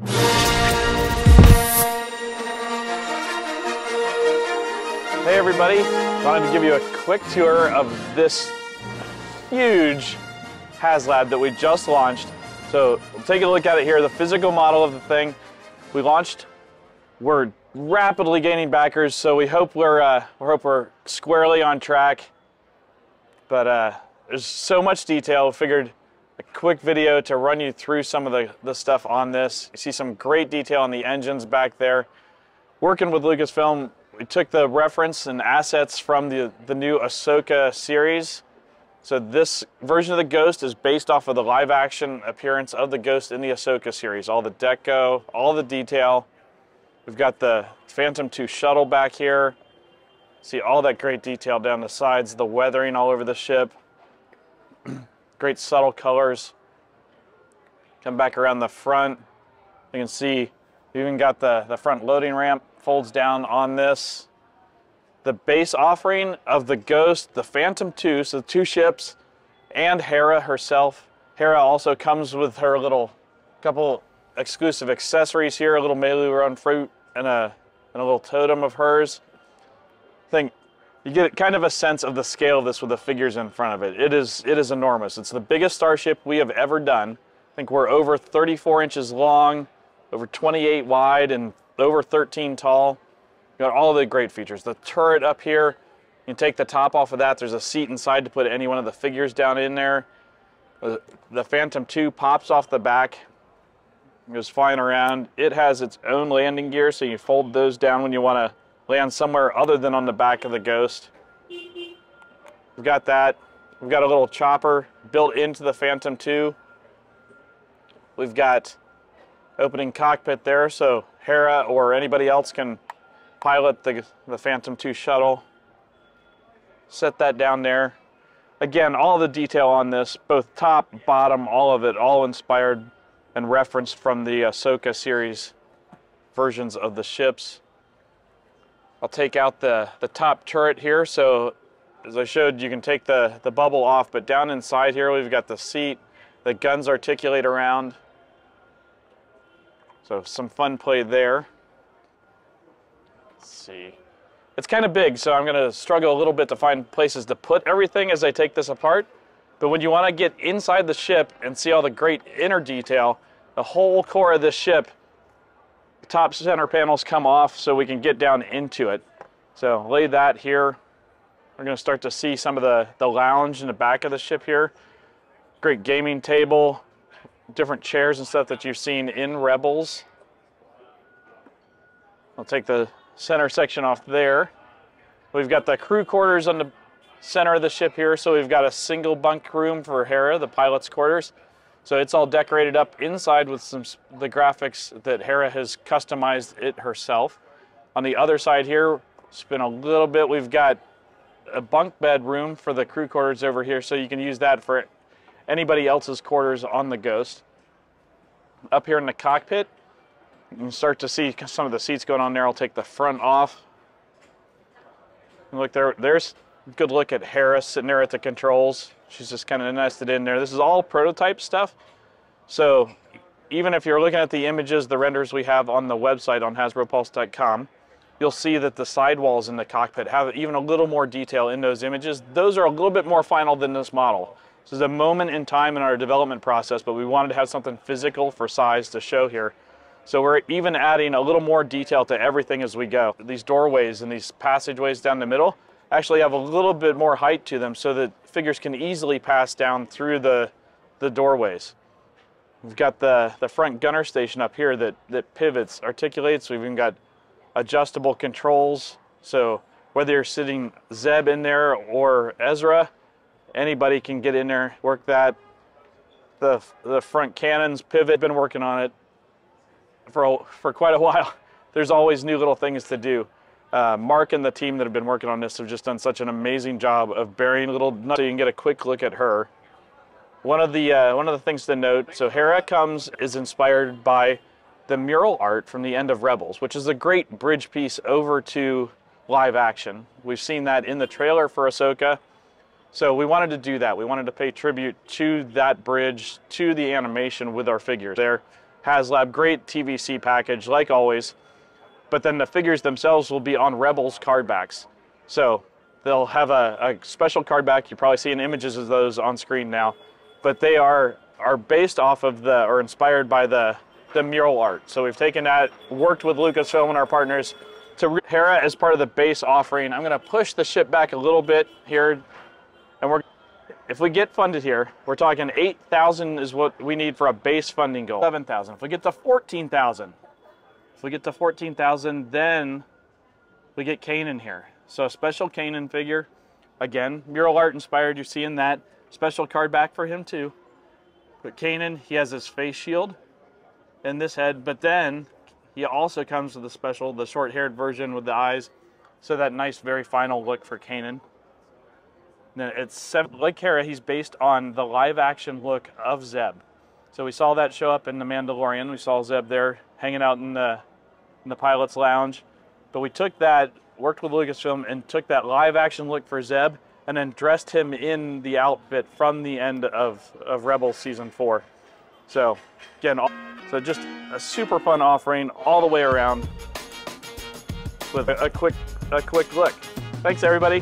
Hey everybody, wanted to give you a quick tour of this huge HasLab that we just launched. So we'll take a look at it here, the physical model of the thing. We launched, we're rapidly gaining backers, so we hope we're squarely on track. But there's so much detail, figured a quick video to run you through some of the stuff on this. You see some great detail on the engines back there. Working with Lucasfilm, we took the reference and assets from the new Ahsoka series. So this version of the Ghost is based off of the live action appearance of the Ghost in the Ahsoka series. All the deco, all the detail. We've got the Phantom II shuttle back here. See all that great detail down the sides, the weathering all over the ship. Great subtle colors. Come back around the front. You can see we even got the front loading ramp folds down on this. The base offering of the Ghost, the Phantom II, so 2 ships, and Hera herself. Hera also comes with her couple exclusive accessories here, a little Melu run fruit and a little totem of hers. I think you get kind of a sense of the scale of this with the figures in front of it. It is enormous. It's the biggest starship we have ever done. I think we're over 34 inches long, over 28 wide, and over 13 tall. Got all the great features. The turret up here, you can take the top off of that. There's a seat inside to put any one of the figures down in there. The Phantom II pops off the back, goes flying around. It has its own landing gear, so you fold those down when you want to land somewhere other than on the back of the Ghost. We've got that. We've got a little chopper built into the Phantom II. We've got opening cockpit there, so Hera or anybody else can pilot the Phantom II shuttle. Set that down there. Again, all the detail on this, both top, bottom, all of it, all inspired and referenced from the Ahsoka series versions of the ships. I'll take out the top turret here, so as I showed, you can take the bubble off, but down inside here we've got the seat, the guns articulate around. So some fun play there. Let's see. It's kind of big, so I'm going to struggle a little bit to find places to put everything as I take this apart. But when you want to get inside the ship and see all the great inner detail, the whole core of this ship, the top center panels come off so we can get down into it. So lay that here. We're going to start to see some of the lounge in the back of the ship here. Great gaming table. Different chairs and stuff that you've seen in Rebels. I'll take the center section off there. We've got the crew quarters on the center of the ship here, so we've got a single bunk room for Hera, the pilot's quarters. So it's all decorated up inside with the graphics that Hera has customized it herself. On the other side here, spin a little bit, we've got a bunk bed room for the crew quarters over here, so you can use that for anybody else's quarters on the Ghost. Up here in the cockpit, you can start to see some of the seats going on there. I'll take the front off. Look, there's a good look at Hera sitting there at the controls. She's just kind of nested in there. This is all prototype stuff. So even if you're looking at the images, the renders we have on the website on HasbroPulse.com, you'll see that the sidewalls in the cockpit have even a little more detail in those images. Those are a little bit more final than this model. This is a moment in time in our development process, but we wanted to have something physical for size to show here. So we're even adding a little more detail to everything as we go. These doorways and these passageways down the middle actually have a little bit more height to them so that figures can easily pass down through the doorways. We've got the front gunner station up here that pivots, articulates. We've even got adjustable controls. So whether you're sitting Zeb in there or Ezra, anybody can get in there, work that. The front cannons pivot, been working on it for quite a while. There's always new little things to do. Mark and the team that have been working on this have just done such an amazing job of burying little nuts so you can get a quick look at her. One of the things to note, so Hera is inspired by the mural art from the end of Rebels, which is a great bridge piece over to live action. We've seen that in the trailer for Ahsoka. So we wanted to do that. We wanted to pay tribute to that bridge, to the animation with our figures there. HasLab, great TVC package, like always. But then the figures themselves will be on Rebels card backs. So they'll have a special card back. You're probably seeing images of those on screen now. But they are based off of or inspired by the mural art. So we've taken that, worked with Lucasfilm and our partners to Hera as part of the base offering. I'm gonna push the ship back a little bit here, and if we get funded here, we're talking 8,000 is what we need for a base funding goal. 7,000. If we get to 14,000, then we get Kanan here. So a special Kanan figure, again, mural art inspired. You're seeing that special card back for him too. But Kanan, he has his face shield in this head, but then he also comes with the short-haired version with the eyes. So that nice, very final look for Kanan. Then it's like Hera, he's based on the live-action look of Zeb. So we saw that show up in The Mandalorian. We saw Zeb there hanging out in the pilot's lounge. But we took that, worked with Lucasfilm, and took that live-action look for Zeb, and then dressed him in the outfit from the end of Rebels Season 4. So again, so just a super fun offering all the way around with a quick look. Thanks everybody.